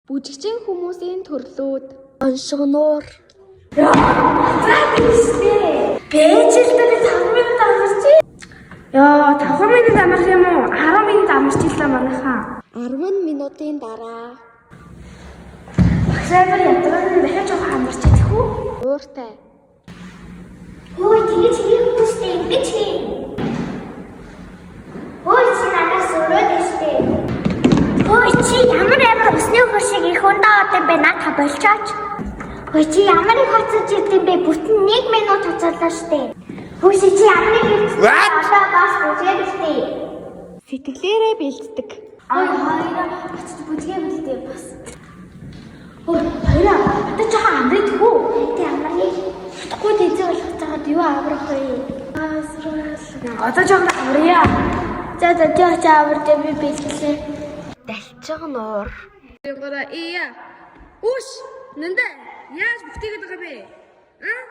Бүжигчин хүмүүсийн төрлүүд оншгоноор. Бэжэлтэй 5 минут амарч. Яа, 5 минут амарх юм уу? 10 минут амарч илээ манайхаа. 10 минутын дараа Багшаар ятган дахиад жоох амарч идэх үү? ууртай. Ой, тэгэж хүмүүстэй ингэж хий. Ой, чи надаас өрөөд өстэй. Ой, чи ямар амар усны хөшиг их ундаад юм бэ? Надаа болчооч. Ой, чи ямар их хоцож ирдэм бэ? Бүтэн 1 минут хоцоолоо штэ. Ой, чи ямар их одоо бас бүжгээд штэ. Сэтгэлээрээ бэлддэг. Ой, хоёроо очиж бүжгээ бэлдээ бас. Ой, хоёроо одоо жоохон амрах уу? Тэ амрах. Утгагүй тэзээ болох цагаад юу аврах вэ? Одоо жоох амръя. За жоох аврах би бэлгэлээ. Далчгоноор. Гора ия. Үш, нандаа. Яаж бүтээгээд байгаа бэ? Аа?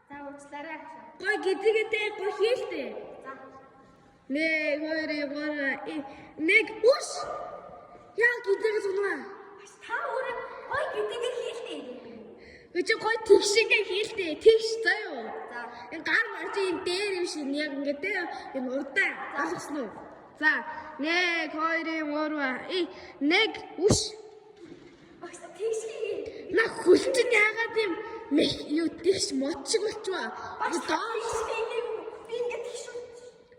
За уучлаарай. Гой гэдэгтэй гой хийлтэй. За. 1 2 3 1 үш. Яа гэдэгээс унаа. Та өөрөө гой гэдгийг хийлтэй. Гэж гой тэгшгээ хийлтэй. Тэгш заяо. За. Энэ гар марч энэ дээр юм шиг яг ингэ тэ энэ урдаа алгасан уу? За 1 2 3 1 үш. Багш тийшээ. На хөлтөн яагаад юм юу тэгш мод шиг болчихваа. Доош Би ингэж тийшээ.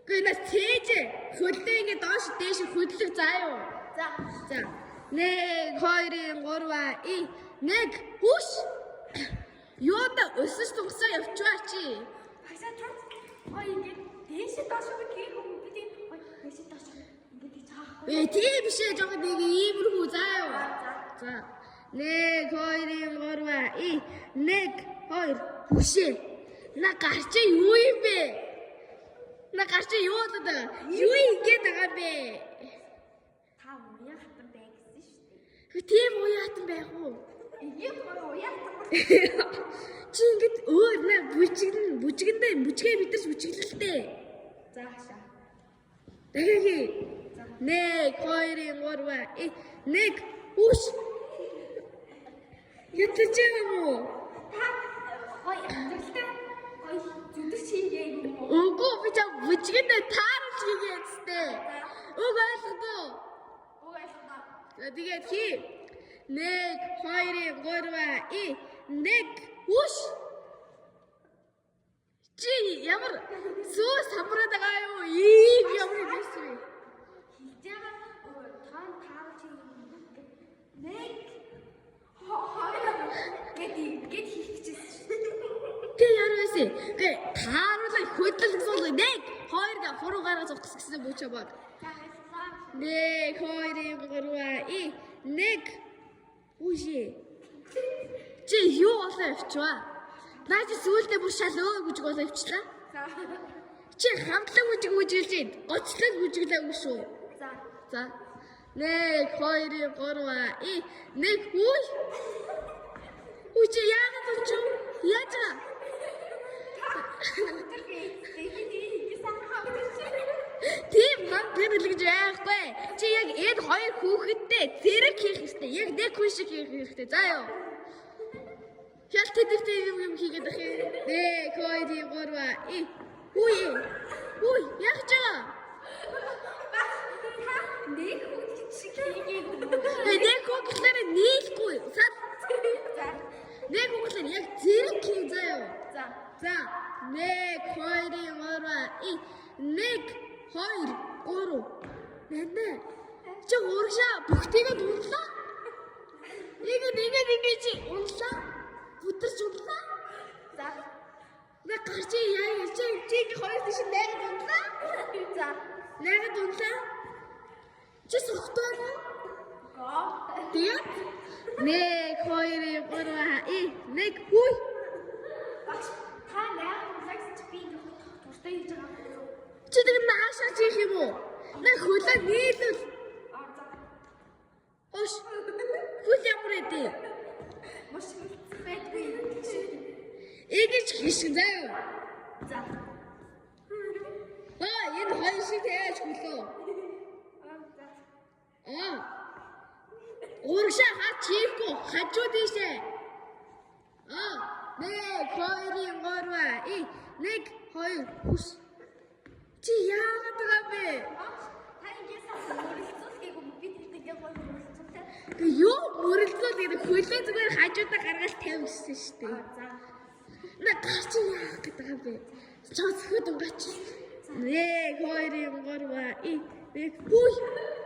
гэнэ цээж хөлдөө ингэ доош дээш хөдлөг заяо. За. За 1 2 3 1 үш. Юуда өсөж тугсаа явчваа чи. Багш таа. Ой ингэж тийшээ доош би хийх юм би ой тийшээ доош ингэж цаах. Тийм биш ээ жоо нэг иймэрхүү заяо. За 1 2 3 1 2 бүшээ. На гарч юу юм бэ? На гарч юу болоод байгаа? Юу ингэж байгаа бэ? Та уяа хатан бай гэсэн шүү дээ. Хөө тийм уяатан байх уу? Ийм гоо уяа хатан. Чи ингэж өөр на бүжгэндээ бүжгээ бидэрч бүжиглэлтэй. За хашаа. Дахиад 1 2 3 1 үш. Ятж юм уу? Та ой амжилттай. Ой зүдэрч хийгээ юм уу? Үгүй би чам бүжгэндээ тааруулж хийгээ зүтэй. Уг ойлгохгүй. Ой алгаа. За тэгээд хий. 1 2 3 1 үш. Чи ямар суу самраад байгаа юу? Ийм ямар байсан бэ? Хилжээга таан таарч юм. Нэг гэт хийчихсэн. Тэ яар байсан. Гэ тааруулаа хөдлөл гэсэн үг. 1 2 га хуруугаараа зогс гэсэн бочоо бод. За хайрлаа. 1 2 3 1 үгүй. Чи юу болоо явчваа? Наа чи сүулдэ бүр шал өө гэж болоо явчлаа. За. Чи хамтлаг бүжиглэж байна. Гоцлог бүжиглээгүй шүү. За. За 1 2 3 1 үгүй. Үгүй чи яагаад болж юу? Яаж аа? Тийм ман тэрэлгэж байхгүй. Чи яг энэ хоёр хүүхэдтэй зэрэг хийх хэрэгтэй. Яг нэг хүн шиг хийх хэрэгтэй. За ёо. Хялт тэдэртэй юм хийгээд ах юм. 1 2 3 үгүй. Үгүй яг ч аа. Нэг хүн шиг хийгээд. Нэг хүн гэхээр нийлэхгүй. За. За. Нэг хүн гэхээр яг зэрэг хий за ёо. За. За 1 2 3 1 2 3 нэ. Чи урагшаа бүгтийгээ унлаа. Нэг чи унлаа. Бүдэрч унлаа. За. На гарч яа чи хоёр тийш найраад унлаа. За. Найраад унлаа. Чи сохтоо. Гоо. Тэгээд 1 2 3 1 хүй. Багш та найрагч би туртай хийж байгаа юм. Чи тэг наашаа чих юм уу? На хөлөө нийлүүл. За. Ош. Хөл ямар эдээ? Маш байдгүй. Игэж хишин заяа. За. Энэ хоёр шиг яаж хөлөө? За. Аа. Урагшаа хаа чийхгүй хажууд ийшээ. 1 2 3 1 2 хүс. Чи яагаад байгаа бэ? Та ингэсэн мөрөлцүүлэхийг бид гэдэг гоё мөрөлцүүлээ. Тэг юу мөрөлдөө гэдэг хөлөө зүгээр хажуудаа гаргаад тавьчихсан шүү дээ. За. На чи яах гэдэг байгаа бэ? Чоцход унгаач. 1 2 3 1 хүй.